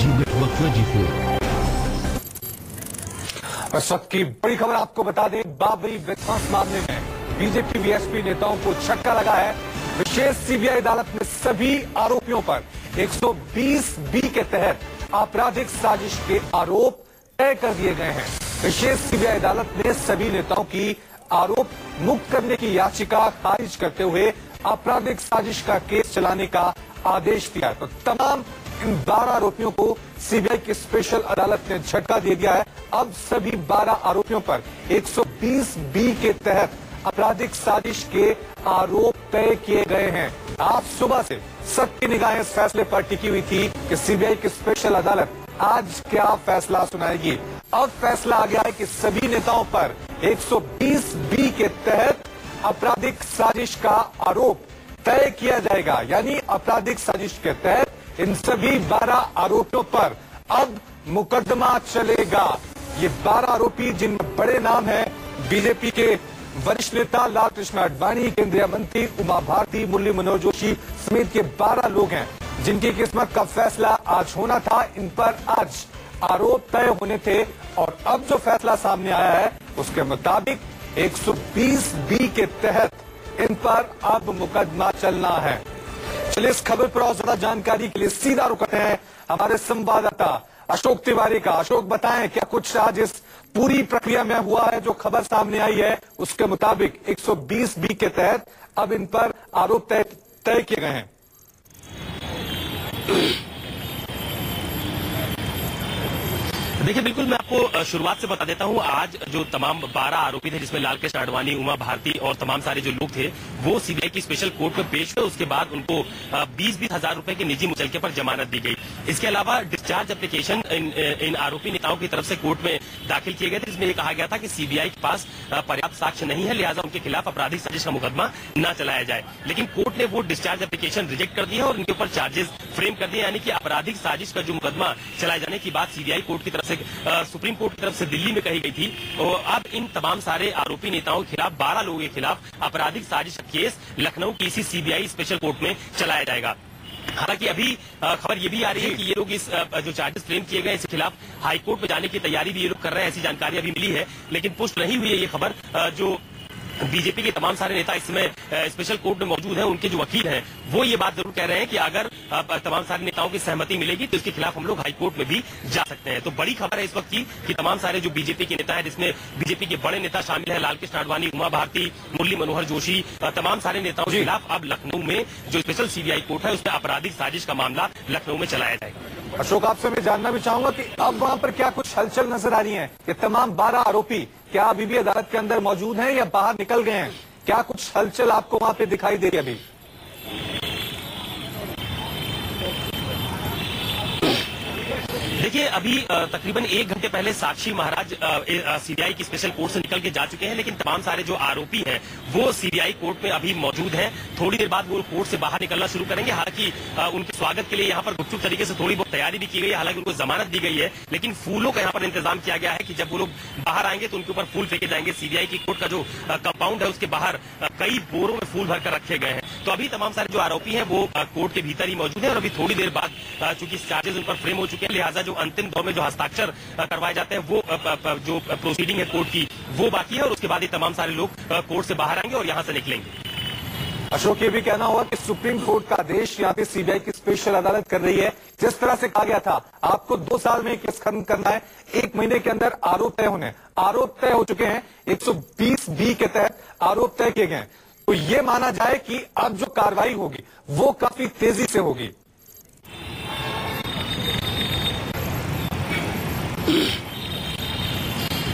निजी नेटवर्क में जीते। इस वक्त की बड़ी खबर आपको बता दें, बाबरी विध्वंस मामले में बीजेपी बीएसपी नेताओं को झटका लगा है। विशेष सीबीआई अदालत में सभी आरोपियों पर 120 बी के तहत आपराधिक साजिश के आरोप तय कर दिए गए हैं। विशेष सीबीआई अदालत ने सभी नेताओं की आरोप मुक्त करने की याचिका खारिज करते हुए आपराधिक साजिश का केस चलाने का आदेश दिया। तो तमाम इन 12 आरोपियों को सीबीआई की स्पेशल अदालत ने झटका दे दिया है। अब सभी 12 आरोपियों पर 120 बी के तहत आपराधिक साजिश के आरोप तय किए गए हैं। आज सुबह से सबकी निगाहें इस फैसले पर टिकी हुई थी कि सीबीआई की स्पेशल अदालत आज क्या फैसला सुनाएगी। अब फैसला आ गया है कि सभी नेताओं पर 120 बी के तहत आपराधिक साजिश का आरोप तय किया जाएगा। यानी आपराधिक साजिश के तहत इन सभी 12 आरोपियों पर अब मुकदमा चलेगा। ये 12 आरोपी जिनमें बड़े नाम हैं, बीजेपी के वरिष्ठ नेता लाल कृष्ण आडवाणी, केंद्रीय मंत्री उमा भारती, मुरली मनोहर जोशी समेत के 12 लोग हैं जिनकी किस्मत का फैसला आज होना था। इन पर आज आरोप तय होने थे और अब जो फैसला सामने आया है उसके मुताबिक 120 बी के तहत इन पर अब मुकदमा चलना है। चलिए इस खबर पर और ज्यादा जानकारी के लिए सीधा रुक रहे हैं हमारे संवाददाता अशोक तिवारी का। अशोक, बताएं क्या कुछ आज इस पूरी प्रक्रिया में हुआ है। जो खबर सामने आई है उसके मुताबिक 120 बी के तहत अब इन पर आरोप तय किए गए हैं। देखिए, बिल्कुल मैं आपको शुरुआत से बता देता हूं। आज जो तमाम 12 आरोपी थे जिसमें लाल कृष्ण आडवाणी, उमा भारती और तमाम सारे जो लोग थे वो सीबीआई की स्पेशल कोर्ट में पेश हुए। उसके बाद उनको 20-20 हजार रुपए के निजी मुचलके पर जमानत दी गई। इसके अलावा डिस्चार्ज एप्लीकेशन इन आरोपी नेताओं की तरफ से कोर्ट में दाखिल किए गए थे, जिसमें यह कहा गया था कि सीबीआई के पास पर्याप्त साक्ष्य नहीं है, लिहाजा उनके खिलाफ आपराधिक साजिश का मुकदमा न चलाया जाए। लेकिन कोर्ट ने वो डिस्चार्ज एप्लीकेशन रिजेक्ट कर दिया और उनके ऊपर चार्जेस फ्रेम कर दिए। यानी कि आपराधिक साजिश का जो मुकदमा चलाए जाने की बात सीबीआई कोर्ट की तरफ से सुप्रीम कोर्ट की तरफ से दिल्ली में कही गई थी। और अब इन तमाम सारे आरोपी नेताओं के खिलाफ 12 लोगों के खिलाफ आपराधिक साजिश का केस लखनऊ की इसी सीबीआई स्पेशल कोर्ट में चलाया जाएगा। हालांकि अभी खबर ये भी आ रही है कि ये लोग इस जो चार्जेस फ्रेम किए गए इसके खिलाफ हाईकोर्ट में जाने की तैयारी भी ये लोग कर रहे हैं, ऐसी जानकारी अभी मिली है। लेकिन पुष्ट नहीं हुई है ये खबर। जो बीजेपी के तमाम सारे नेता इस समय स्पेशल कोर्ट में मौजूद हैं, उनके जो वकील हैं वो ये बात जरूर कह रहे हैं कि अगर तमाम सारे नेताओं की सहमति मिलेगी तो इसके खिलाफ हम लोग हाईकोर्ट में भी जा सकते हैं। तो बड़ी खबर है इस वक्त की कि तमाम सारे जो बीजेपी के नेता हैं, जिसमें बीजेपी के बड़े नेता शामिल हैं, लाल कृष्ण आडवाणी, उमा भारती, मुरली मनोहर जोशी, तमाम सारे नेताओं के खिलाफ अब लखनऊ में जो स्पेशल सीबीआई कोर्ट है उसमें आपराधिक साजिश का मामला लखनऊ में चलाया जाएगा। अशोक, आपसे मैं जानना भी चाहूंगा कि अब वहां पर क्या कुछ हलचल नजर आ रही है। ये तमाम 12 आरोपी क्या अभी भी अदालत के अंदर मौजूद हैं या बाहर निकल गए हैं? क्या कुछ हलचल आपको वहां पे दिखाई दे रही है अभी? देखिए, अभी तकरीबन 1 घंटे पहले साक्षी महाराज सीबीआई की स्पेशल कोर्ट से निकल के जा चुके हैं, लेकिन तमाम सारे जो आरोपी हैं वो सीबीआई कोर्ट में अभी मौजूद हैं। थोड़ी देर बाद वो कोर्ट से बाहर निकलना शुरू करेंगे। हालांकि उनके स्वागत के लिए यहाँ पर गुपचुप तरीके से थोड़ी बहुत तैयारी भी की गई है। हालांकि उनको जमानत दी गई है, लेकिन फूलों का यहाँ पर इंतजाम किया गया है कि जब वो लोग बाहर आएंगे तो उनके ऊपर फूल फेंके जाएंगे। सीबीआई की कोर्ट का जो कंपाउंड है उसके बाहर कई बोरों में फूल भरकर रखे गए हैं। तो अभी तमाम सारे जो आरोपी हैं वो कोर्ट के भीतर ही मौजूद है और अभी थोड़ी देर बाद चूंकि चार्जेस उन पर फ्रेम हो चुके हैं, लिहाजा जो अंतिम दौर में जो हस्ताक्षर करवाए जाते हैं वो जो प्रोसीडिंग है कोर्ट की वो बाकी है और उसके बाद ये तमाम सारे लोग कोर्ट से बाहर आएंगे और यहां से निकलेंगे। अशोक, ये भी कहना होगा कि सुप्रीम कोर्ट का आदेश यहाँ पे सीबीआई की स्पेशल अदालत कर रही है। जिस तरह से कहा गया था आपको 2 साल में केस खत्म करना है, 1 महीने के अंदर आरोप तय होने, आरोप तय हो चुके हैं। 120 बी के तहत आरोप तय किए गए। तो ये माना जाए कि अब जो कार्रवाई होगी वो काफी तेजी से होगी।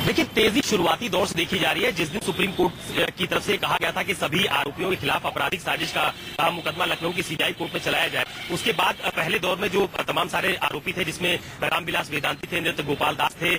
देखिए, तेजी शुरुआती दौर से देखी जा रही है। जिस दिन सुप्रीम कोर्ट की तरफ से कहा गया था कि सभी आरोपियों के खिलाफ आपराधिक साजिश का मुकदमा लखनऊ की सीबीआई कोर्ट में चलाया जाए, उसके बाद पहले दौर में जो तमाम सारे आरोपी थे जिसमें रामविलास वेदांती थे, नृत्य गोपाल दास थे,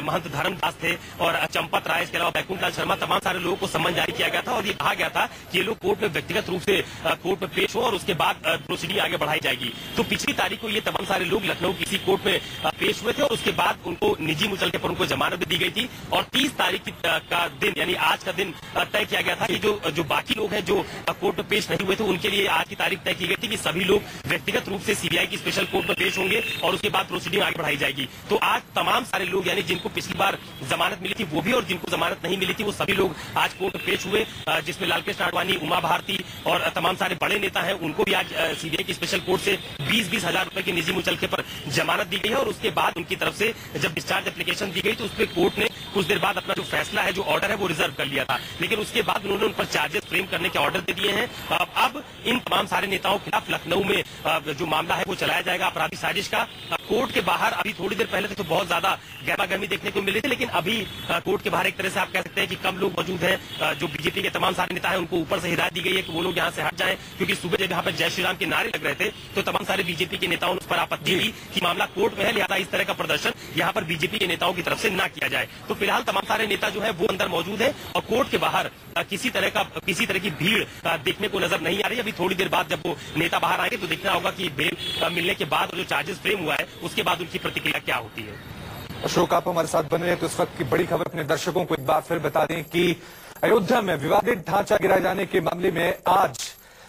महंत धर्मदास थे और चंपत राय, इसके अलावा बैकुंठलाल शर्मा, तमाम सारे लोगों को सम्मन जारी किया गया था और ये कहा गया था कि ये लोग कोर्ट में व्यक्तिगत रूप से कोर्ट में पेश हो और उसके बाद प्रोसीडिंग आगे बढ़ाई जाएगी। तो पिछली तारीख को ये तमाम सारे लोग लखनऊ किसी कोर्ट में पेश हुए थे और उसके बाद उनको निजी मुचलके पर उनको जमानत दी गई थी। थी और 30 तारीख का दिन यानी आज का दिन तय किया गया था कि जो बाकी लोग हैं जो कोर्ट में पेश नहीं हुए थे उनके लिए आज की तारीख तय की गई थी कि सभी लोग व्यक्तिगत रूप से सीबीआई की स्पेशल कोर्ट में पेश होंगे और उसके बाद प्रोसीडिंग आगे बढ़ाई जाएगी। तो आज तमाम सारे लोग यानी जिनको पिछली बार जमानत मिली थी वो भी और जिनको जमानत नहीं मिली थी वो सभी लोग आज कोर्ट में पेश हुए, जिसमें लालकृष्ण आडवाणी, उमा भारती और तमाम सारे बड़े नेता हैं उनको भी आज सीबीआई की स्पेशल कोर्ट से 20-20 हजार रुपए के निजी मुचलके पर जमानत दी गई है और उसके बाद उनकी तरफ से जब डिस्चार्ज एप्लीकेशन दी गई तो उस पर कोर्ट ने कुछ देर बाद अपना जो फैसला है, जो ऑर्डर है वो रिजर्व कर लिया था, लेकिन उसके बाद उन्होंने उन पर चार्जेस फ्रेम करने के ऑर्डर दे दिए हैं। अब इन तमाम सारे नेताओं के खिलाफ लखनऊ में जो मामला है वो चलाया जाएगा आपराधिक साजिश का। कोर्ट के बाहर अभी थोड़ी देर पहले तक तो बहुत ज्यादा गहमागहमी देखने को मिली थी, लेकिन अभी कोर्ट के बाहर एक तरह से आप कह सकते हैं कि कम लोग मौजूद हैं। जो बीजेपी के तमाम सारे नेता हैं उनको ऊपर से हिदायत दी गई है कि वो लोग यहाँ से हट जाएं, क्योंकि सुबह जब यहाँ पर जय श्री राम के नारे लग रहे थे तो तमाम सारे बीजेपी के नेताओं ने उस पर आपत्ति की कि मामला कोर्ट में है, लिहाजा इस तरह का प्रदर्शन यहाँ पर बीजेपी के नेताओं की तरफ से न किया जाए। तो फिलहाल तमाम सारे नेता जो है वो अंदर मौजूद है और कोर्ट के बाहर किसी तरह की भीड़ देखने को नजर नहीं आ रही। अभी थोड़ी देर बाद जब वो नेता बाहर आएंगे तो देखना होगा कि बेल मिलने के बाद जो चार्जेस फ्रेम हुआ है उसके बाद उनकी प्रतिक्रिया क्या होती है। अशोक, आप हमारे साथ बने हैं तो इस वक्त की बड़ी खबर अपने दर्शकों को एक बार फिर बता दें कि अयोध्या में विवादित ढांचा गिराए जाने के मामले में आज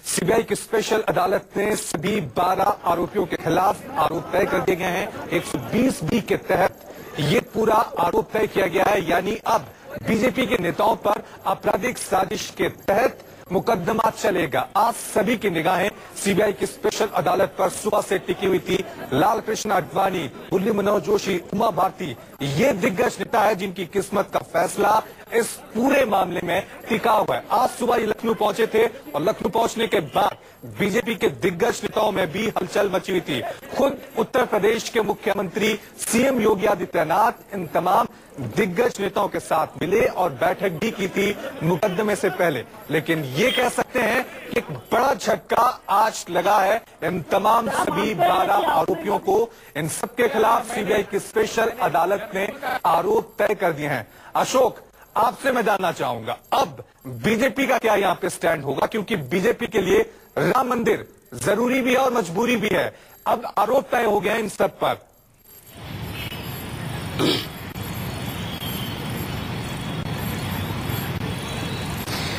सीबीआई की स्पेशल अदालत ने सभी 12 आरोपियों के खिलाफ आरोप तय कर दिए गए हैं। 120B के तहत ये पूरा आरोप तय किया गया है, यानी अब बीजेपी के नेताओं पर आपराधिक साजिश के तहत मुकदमा चलेगा। आज सभी की निगाहें सीबीआई की स्पेशल अदालत पर सुबह से टिकी हुई थी। लालकृष्ण आडवाणी, मुरली मनोहर जोशी, उमा भारती, ये दिग्गज नेता है जिनकी किस्मत का फैसला इस पूरे मामले में टिका हुआ है। आज सुबह ये लखनऊ पहुंचे थे और लखनऊ पहुंचने के बाद बीजेपी के दिग्गज नेताओं में भी हलचल मची हुई थी। खुद उत्तर प्रदेश के मुख्यमंत्री सीएम योगी आदित्यनाथ इन तमाम दिग्गज नेताओं के साथ मिले और बैठक भी की थी मुकदमे से पहले। लेकिन ये कह सकते हैं कि एक बड़ा झटका आज लगा है इन तमाम सभी 12 आरोपियों को। इन सबके खिलाफ सीबीआई की स्पेशल अदालत ने आरोप तय कर दिए हैं। अशोक, आपसे मैं जानना चाहूंगा अब बीजेपी का क्या यहां पे स्टैंड होगा, क्योंकि बीजेपी के लिए राम मंदिर जरूरी भी है और मजबूरी भी है। अब आरोप तय हो गए हैं इन सब पर।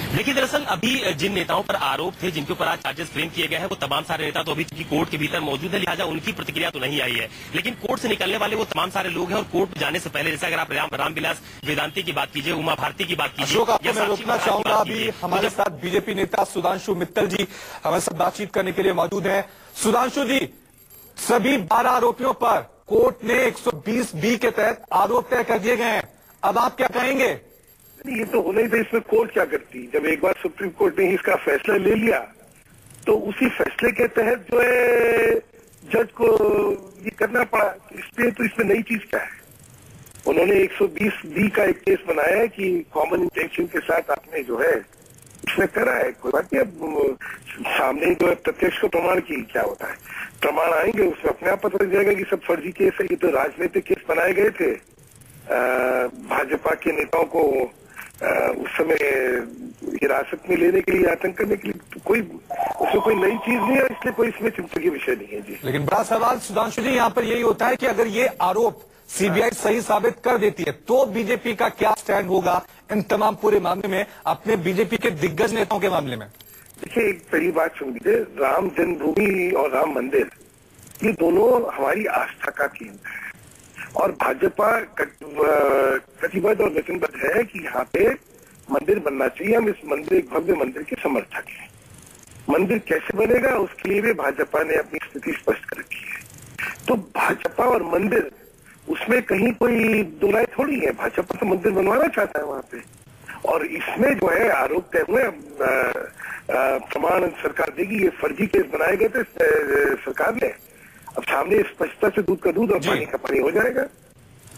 देखिए, दरअसल अभी जिन नेताओं पर आरोप थे, जिनके ऊपर आज चार्जेस फ्रेम किए गए हैं, वो तमाम सारे नेता तो अभी कोर्ट के भीतर मौजूद है, लिहाजा उनकी प्रतिक्रिया तो नहीं आई है। लेकिन कोर्ट से निकलने वाले वो तमाम सारे लोग हैं और कोर्ट जाने से पहले, जैसे अगर आप रामविलास वेदांती की बात कीजिए, उमा भारती की बात कीजिए, अशोक, आपको मैं रोकना चाहूंगा। अभी हमारे साथ बीजेपी नेता सुधांशु मित्तल जी हमारे साथ बातचीत करने के लिए मौजूद है। सुधांशु जी, सभी 12 आरोपियों पर कोर्ट ने 120B के तहत आरोप तय कर दिए गए हैं, अब आप क्या कहेंगे? ये तो होना ही था। इसमें कोर्ट क्या करती? जब एक बार सुप्रीम कोर्ट ने इसका फैसला ले लिया तो उसी फैसले के तहत जो है जज को ये करना पड़ा। इसलिए तो इसमें नई चीज क्या है? उन्होंने 120B का एक केस बनाया है कि कॉमन इंटेंशन के साथ आपने जो है इसमें करा है। कोई बात नहीं, अब सामने जो है प्रत्यक्ष को प्रमाण की क्या होता है, प्रमाण आएंगे उसमें अपने आप पता लग जाएगा कि सब फर्जी केस है। ये तो राजनीतिक केस बनाए गए थे भाजपा के नेताओं को उस समय हिरासत में लेने के लिए, आतंक करने के लिए। तो कोई उसमें कोई नई चीज नहीं है, इसलिए कोई इसमें चिंता की विषय नहीं है जी। लेकिन बड़ा सवाल सुधांशु जी यहाँ पर यही होता है कि अगर ये आरोप सीबीआई सही साबित कर देती है तो बीजेपी का क्या स्टैंड होगा इन तमाम पूरे मामले में, अपने बीजेपी के दिग्गज नेताओं के मामले में? देखिए, एक पहली बात सुन लीजिए, राम जन्मभूमि और राम मंदिर ये दोनों हमारी आस्था का केंद्र है और भाजपा कटिबद्ध और वचनबद्ध है कि यहाँ पे मंदिर बनना चाहिए। हम इस मंदिर, एक भव्य मंदिर के समर्थक हैं। मंदिर कैसे बनेगा उसके लिए भी भाजपा ने अपनी स्थिति स्पष्ट कर रखी है। तो भाजपा और मंदिर, उसमें कहीं कोई दो राय थोड़ी है। भाजपा तो मंदिर बनवाना चाहता है वहां पे, और इसमें जो है आरोप तय हुए, प्रमाण सरकार देगी। ये फर्जी केस बनाए गए थे सरकार ने, अब सामने स्पष्टता से दूध का दूध और पानी का पानी हो जाएगा।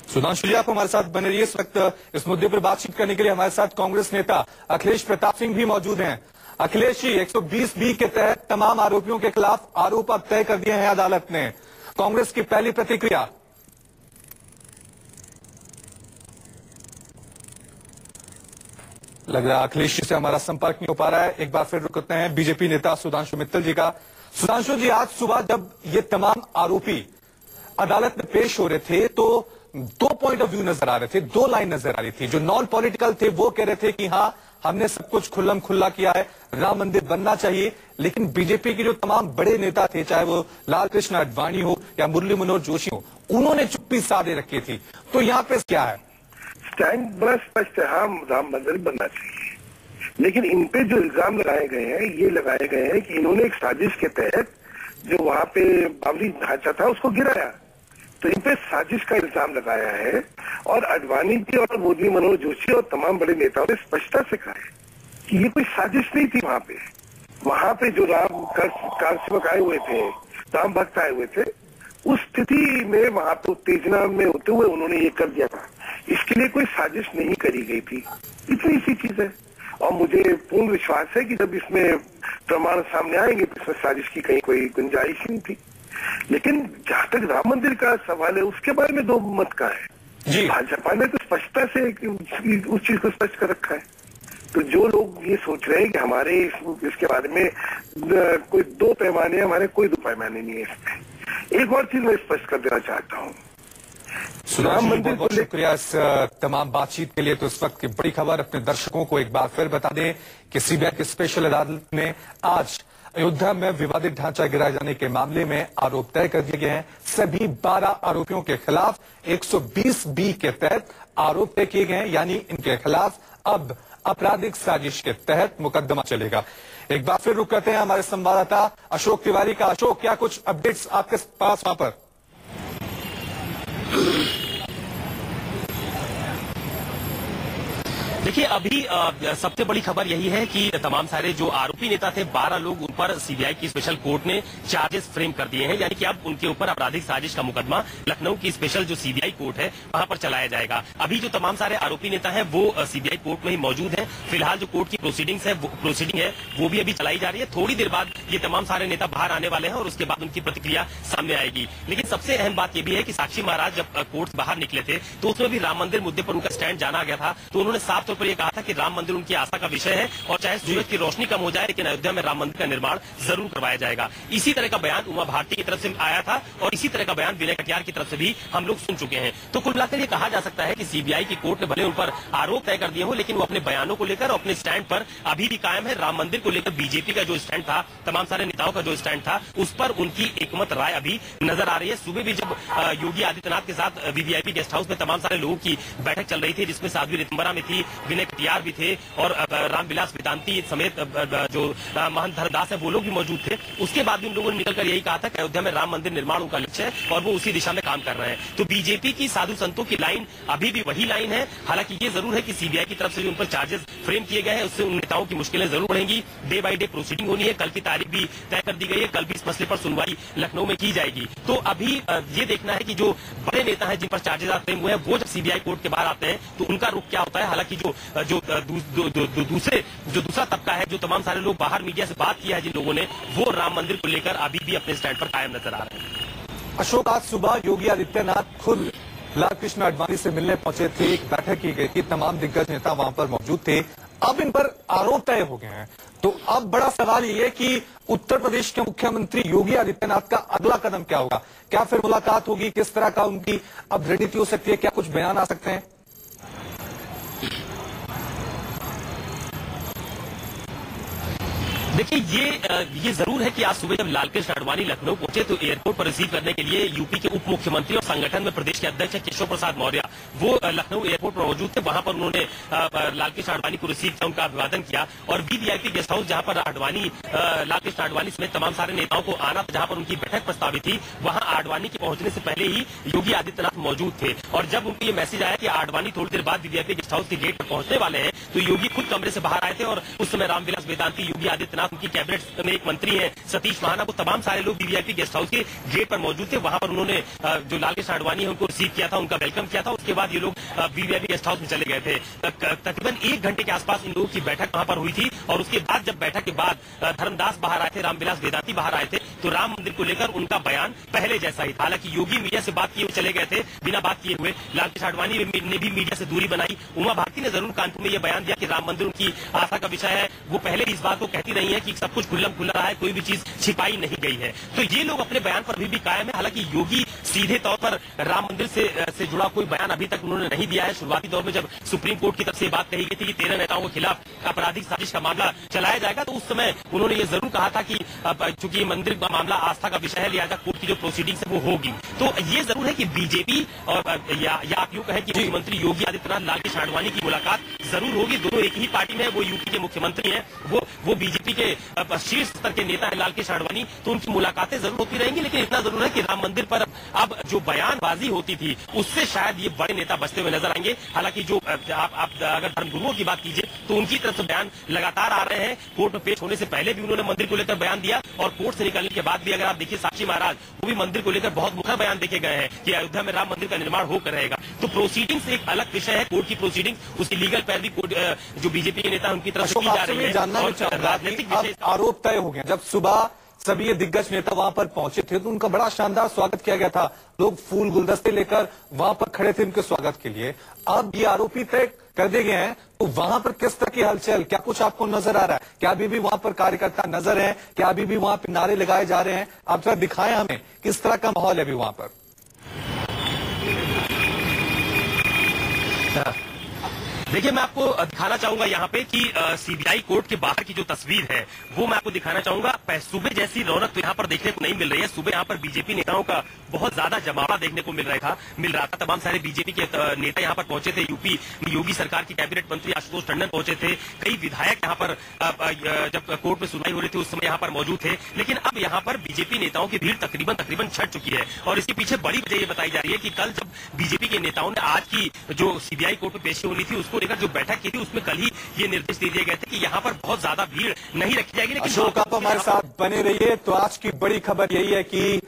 सुधांशु जी, आप हमारे साथ बने रहिए। इस वक्त इस मुद्दे पर बातचीत करने के लिए हमारे साथ कांग्रेस नेता अखिलेश प्रताप सिंह भी मौजूद हैं। अखिलेश जी, 120B के तहत तमाम आरोपियों के खिलाफ आरोप अब तय कर दिए हैं अदालत ने। कांग्रेस की पहली प्रतिक्रिया? लग रहा है अखिलेश जी से हमारा संपर्क नहीं हो पा रहा है। एक बार फिर रुकते हैं बीजेपी नेता सुधांशु मित्तल जी का। सुधांशु जी, आज सुबह जब ये तमाम आरोपी अदालत में पेश हो रहे थे तो दो पॉइंट ऑफ व्यू नजर आ रहे थे, दो लाइन नजर आ रही थी। जो नॉन पॉलिटिकल थे वो कह रहे थे कि हाँ, हमने सब कुछ खुल्लम खुल्ला किया है, राम मंदिर बनना चाहिए। लेकिन बीजेपी के जो तमाम बड़े नेता थे, चाहे वो लाल कृष्ण आडवाणी हो या मुरली मनोहर जोशी हो, उन्होंने चुप्पी साधे रखी थी। तो यहाँ पे क्या है? स्टैंड बड़ा स्पष्ट है, हाँ राम मंदिर बनना चाहिए। लेकिन इन पे जो इल्जाम लगाए गए हैं, ये लगाए गए हैं कि इन्होंने एक साजिश के तहत जो वहां पे बाबरी ढांचा था उसको गिराया। तो इन पे साजिश का इल्जाम लगाया है। और आडवाणी जी और मुरली मनोहर जोशी और तमाम बड़े नेताओं ने स्पष्टता से कहा है कि ये कोई साजिश नहीं थी। वहां पे जो राम कार सेवक आए हुए थे, राम भक्त आए हुए थे, उस स्थिति में वहां पे उत्तेजना में होते हुए उन्होंने ये कर दिया था। इसके लिए कोई साजिश नहीं करी गई थी। इतनी सी चीज है। और मुझे पूर्ण विश्वास है कि जब इसमें प्रमाण सामने आएंगे तो इसमें साजिश की कहीं कोई गुंजाइश नहीं थी। लेकिन जहां तक राम मंदिर का सवाल है, उसके बारे में दो मत का है। भाजपा ने तो स्पष्टता से उस चीज को स्पष्ट कर रखा है। तो जो लोग ये सोच रहे हैं कि हमारे इसके बारे में कोई दो पैमाने, हमारे कोई दो पैमाने नहीं है इसमें। एक और चीज मैं स्पष्ट कर देना चाहता हूँ, राम मंदिर बहुत शुक्रिया इस तमाम बातचीत के लिए। तो इस वक्त की बड़ी खबर अपने दर्शकों को एक बार फिर बता दें कि सीबीआई की स्पेशल अदालत ने आज अयोध्या में विवादित ढांचा गिराए जाने के मामले में आरोप तय कर दिए गए हैं। सभी 12 आरोपियों के खिलाफ 120B के तहत आरोप तय किए गए हैं, यानी इनके खिलाफ अब आपराधिक साजिश के तहत मुकदमा चलेगा। एक बार फिर रुक करते हैं हमारे संवाददाता अशोक तिवारी का। अशोक, क्या कुछ अपडेट्स आपके पास वहां पर? देखिए, अभी सबसे बड़ी खबर यही है कि तमाम सारे जो आरोपी नेता थे, 12 लोग, उन पर सीबीआई की स्पेशल कोर्ट ने चार्जेस फ्रेम कर दिए हैं। यानी कि अब उनके ऊपर आपराधिक साजिश का मुकदमा लखनऊ की स्पेशल जो सीबीआई कोर्ट है वहां पर चलाया जाएगा। अभी जो तमाम सारे आरोपी नेता हैं वो सीबीआई कोर्ट में ही मौजूद हैं। फिलहाल जो कोर्ट की प्रोसीडिंग है वो भी अभी चलाई जा रही है। थोड़ी देर बाद ये तमाम सारे नेता बाहर आने वाले हैं और उसके बाद उनकी प्रतिक्रिया सामने आएगी। लेकिन सबसे अहम बात यह भी है कि साक्षी महाराज जब कोर्ट बाहर निकले थे तो उसमें भी राम मंदिर मुद्दे पर उनका स्टैंड जाना गया था। तो उन्होंने साफ तौर पर यह कहा था कि राम मंदिर उनकी आस्था का विषय है और चाहे सूरज की रोशनी कम हो जाए, लेकिन अयोध्या में राम मंदिर का निर्माण जरूर करवाया जाएगा। इसी तरह का बयान उमा भारती की तरफ से आया था और इसी तरह का बयान विनय कटियार की तरफ से भी हम लोग सुन चुके हैं। तो कुल मिलाकर ये कहा जा सकता है कि सीबीआई की कोर्ट ने भले उन पर आरोप तय कर दिए हो, लेकिन वो अपने बयानों को लेकर अपने स्टैंड पर अभी भी कायम है। राम मंदिर को लेकर बीजेपी का जो स्टैंड था, तमाम सारे नेताओं का जो स्टैंड था, उस पर उनकी एकमत राय अभी नजर आ रही है। सुबह भी जब योगी आदित्यनाथ के साथ वीवीआईपी गेस्ट हाउस में तमाम सारे लोगों की बैठक चल रही थी, जिसमें साध्वी रितंबरा में थी, विनय कटियार भी थे और रामविलास वेदांती समेत जो महंत धर्मदास है वो लोग भी मौजूद थे। उसके बाद भी उन लोगों ने निकलकर यही कहा था कि अयोध्या में राम मंदिर निर्माण उनका लक्ष्य है और वो उसी दिशा में काम कर रहे हैं। तो बीजेपी की साधु संतों की लाइन अभी भी वही लाइन है। हालांकि ये जरूर है कि सीबीआई की तरफ से जो उन पर चार्जेस फ्रेम किए गए हैं उससे उन नेताओं की मुश्किलें जरूर बढ़ेंगी। डे बाय डे प्रोसीडिंग होनी है। कल की तारीख भी तय कर दी गई है। कल भी इस मसले पर सुनवाई लखनऊ में की जाएगी। तो अभी ये देखना है कि जो बड़े नेता हैं जिन पर चार्जेस फ्रेम हुए हैं वो जब सीबीआई कोर्ट के बाहर आते हैं तो उनका रुख क्या होता है। हालांकि जो दूसरा तबका है, जो तमाम सारे लोग बाहर मीडिया से बात किया है जिन लोगों ने, वो राम मंदिर को लेकर अभी भी अपने स्टैंड पर कायम नजर आ रहे हैं। अशोक, आज सुबह योगी आदित्यनाथ खुद लाल कृष्ण आडवाणी से मिलने पहुंचे थे। एक बैठक की गई थी, तमाम दिग्गज नेता वहां पर मौजूद थे। अब इन पर आरोप तय हो गए हैं। तो अब बड़ा सवाल ये है कि उत्तर प्रदेश के मुख्यमंत्री योगी आदित्यनाथ का अगला कदम क्या होगा? क्या फिर मुलाकात होगी? किस तरह का उनकी अब रणनीति हो सकती है? क्या कुछ बयान आ सकते हैं? देखिए, ये जरूर है कि आज सुबह जब लालकृष्ण आडवाणी लखनऊ पहुंचे तो एयरपोर्ट पर रिसीव करने के लिए यूपी के उप मुख्यमंत्री और संगठन में प्रदेश के अध्यक्ष केशव प्रसाद मौर्य वो लखनऊ एयरपोर्ट पर मौजूद थे। वहां पर उन्होंने लालकृष्ण आडवाणी को रिसीव किया, उनका अभिवादन किया और वीवीआईपी गेस्ट हाउस जहां पर लालकृष्ण आडवाणी समेत तमाम सारे नेताओं को आना था, जहां पर उनकी बैठक प्रस्तावित थी, वहां आडवाणी के पहुंचने से पहले ही योगी आदित्यनाथ मौजूद थे। और जब उनको ये मैसेज आया कि आडवाणी थोड़ी देर बाद वीवीआईपी गेस्ट हाउस के गेट पर पहुंचने वाले हैं तो योगी खुद कमरे से बाहर आए थे और उस समय रामविलास वेदांती, योगी आदित्यनाथ, उनकी कैबिनेट में एक मंत्री है सतीश महाना, वो तमाम सारे लोग वीवीआईपी गेस्ट हाउस के गेट पर मौजूद थे। वहां पर उन्होंने जो लालकृष्ण आडवाणी है उनको रिसीव किया था, उनका वेलकम किया था। उसके बाद ये लोग वीवीआईपी गेस्ट हाउस में चले गए थे। तकरीबन 1 घंटे के आसपास इन लोगों की बैठक वहां पर हुई थी और उसके बाद जब बैठक के बाद धर्मदास बाहर आए थे, रामविलास वेदांती बाहर आए थे, तो राम मंदिर को लेकर उनका बयान पहले जैसा ही था। हालांकि योगी मीडिया से बात किए चले गए थे बिना बात किए हुए। लालकृष्ण आडवाणी ने भी मीडिया से दूरी बनाई। उमा भारती ने जरूर कानपुर में यह बयान बयान दिया कि राम मंदिर उनकी आस्था का विषय है। वो पहले इस बात को कहती रही है कि सब कुछ खुल्लम खुल्ला रहा है, कोई भी चीज छिपाई नहीं गई है। तो ये लोग अपने बयान पर अभी भी कायम है। हालांकि योगी सीधे तौर पर राम मंदिर से जुड़ा कोई बयान अभी तक उन्होंने नहीं दिया है। शुरुआती दौर में जब सुप्रीम कोर्ट की तरफ से बात कही गई थी कि 13 नेताओं के खिलाफ आपराधिक साजिश का मामला चलाया जाएगा, तो उस समय उन्होंने ये जरूर कहा था कि चूंकि मंदिर का मामला आस्था का विषय है, लिहाजा कोर्ट की जो प्रोसीडिंग्स है वो होगी। तो ये जरूर है कि बीजेपी और या आप यूं कहें कि मुख्यमंत्री योगी आदित्यनाथ लालकृष्ण आडवाणी की मुलाकात जरूर होगी। दोनों एक ही पार्टी में, वो यूपी के मुख्यमंत्री हैं, वो बीजेपी के शीर्ष स्तर के नेता है लालकृष्ण आडवाणी, तो उनकी मुलाकातें जरूर होती रहेंगी। लेकिन इतना जरूर है कि राम मंदिर पर अब जो बयानबाजी होती थी उससे शायद ये बड़े नेता बचते हुए नजर आएंगे। हालांकि जो आप अगर धर्मगुरुओं की बात कीजिए तो उनकी तरफ से बयान लगातार आ रहे हैं। कोर्ट में पेश होने से पहले भी उन्होंने मंदिर को लेकर बयान दिया और कोर्ट से निकलने के बाद भी अगर आप देखिए साक्षी महाराज, वो भी मंदिर को लेकर बहुत मुखर बयान देखे गए हैं कि अयोध्या में राम मंदिर का निर्माण होकर रहेगा। तो प्रोसीडिंग्स एक अलग विषय है, कोर्ट की प्रोसीडिंग्स, उसकी लीगल पैरवी जो बीजेपी के नेता उनकी तरफ से की जा रही है। और राजनीतिक विषय आरोप तय हो गया। जब सुबह सभी ये दिग्गज नेता वहां पर पहुंचे थे तो उनका बड़ा शानदार स्वागत किया गया था। लोग फूल गुलदस्ते लेकर वहां पर खड़े थे उनके स्वागत के लिए। अब ये आरोपी तय कर दिए गए हैं, तो वहां पर किस तरह की हलचल, क्या कुछ आपको नजर आ रहा है? क्या अभी भी वहां पर कार्यकर्ता नजर है? क्या अभी भी वहां पर नारे लगाए जा रहे हैं? आप जरा दिखाएं हमें किस तरह का माहौल है अभी वहां पर। देखिए, मैं आपको दिखाना चाहूंगा यहाँ पे कि सीबीआई कोर्ट के बाहर की जो तस्वीर है वो मैं आपको दिखाना चाहूंगा। सुबह जैसी रौनक तो यहाँ पर देखने को नहीं मिल रही है। सुबह यहाँ पर बीजेपी नेताओं का बहुत ज्यादा जमावड़ा देखने को मिल रहा था। तमाम सारे बीजेपी के नेता यहाँ पर पहुंचे थे। यूपी योगी सरकार की कैबिनेट मंत्री आशुतोष टंडन पहुंचे थे। कई विधायक यहाँ पर जब कोर्ट में सुनवाई हो रही थी उस समय यहाँ पर मौजूद थे। लेकिन अब यहाँ पर बीजेपी नेताओं की भीड़ तकरीबन छट चुकी है और इसके पीछे बड़ी वजह ये बताई जा रही है कि कल जब बीजेपी के नेताओं ने आज की जो सीबीआई कोर्ट में पेशी होनी थी उसको लेकर जो बैठक की थी उसमें कल ही ये निर्देश दे दिए गए थे कि यहाँ पर बहुत ज्यादा भीड़ नहीं रखी जाएगी। लेकिन अशोक, आप हमारे साथ बने रहिए। तो आज की बड़ी खबर यही है कि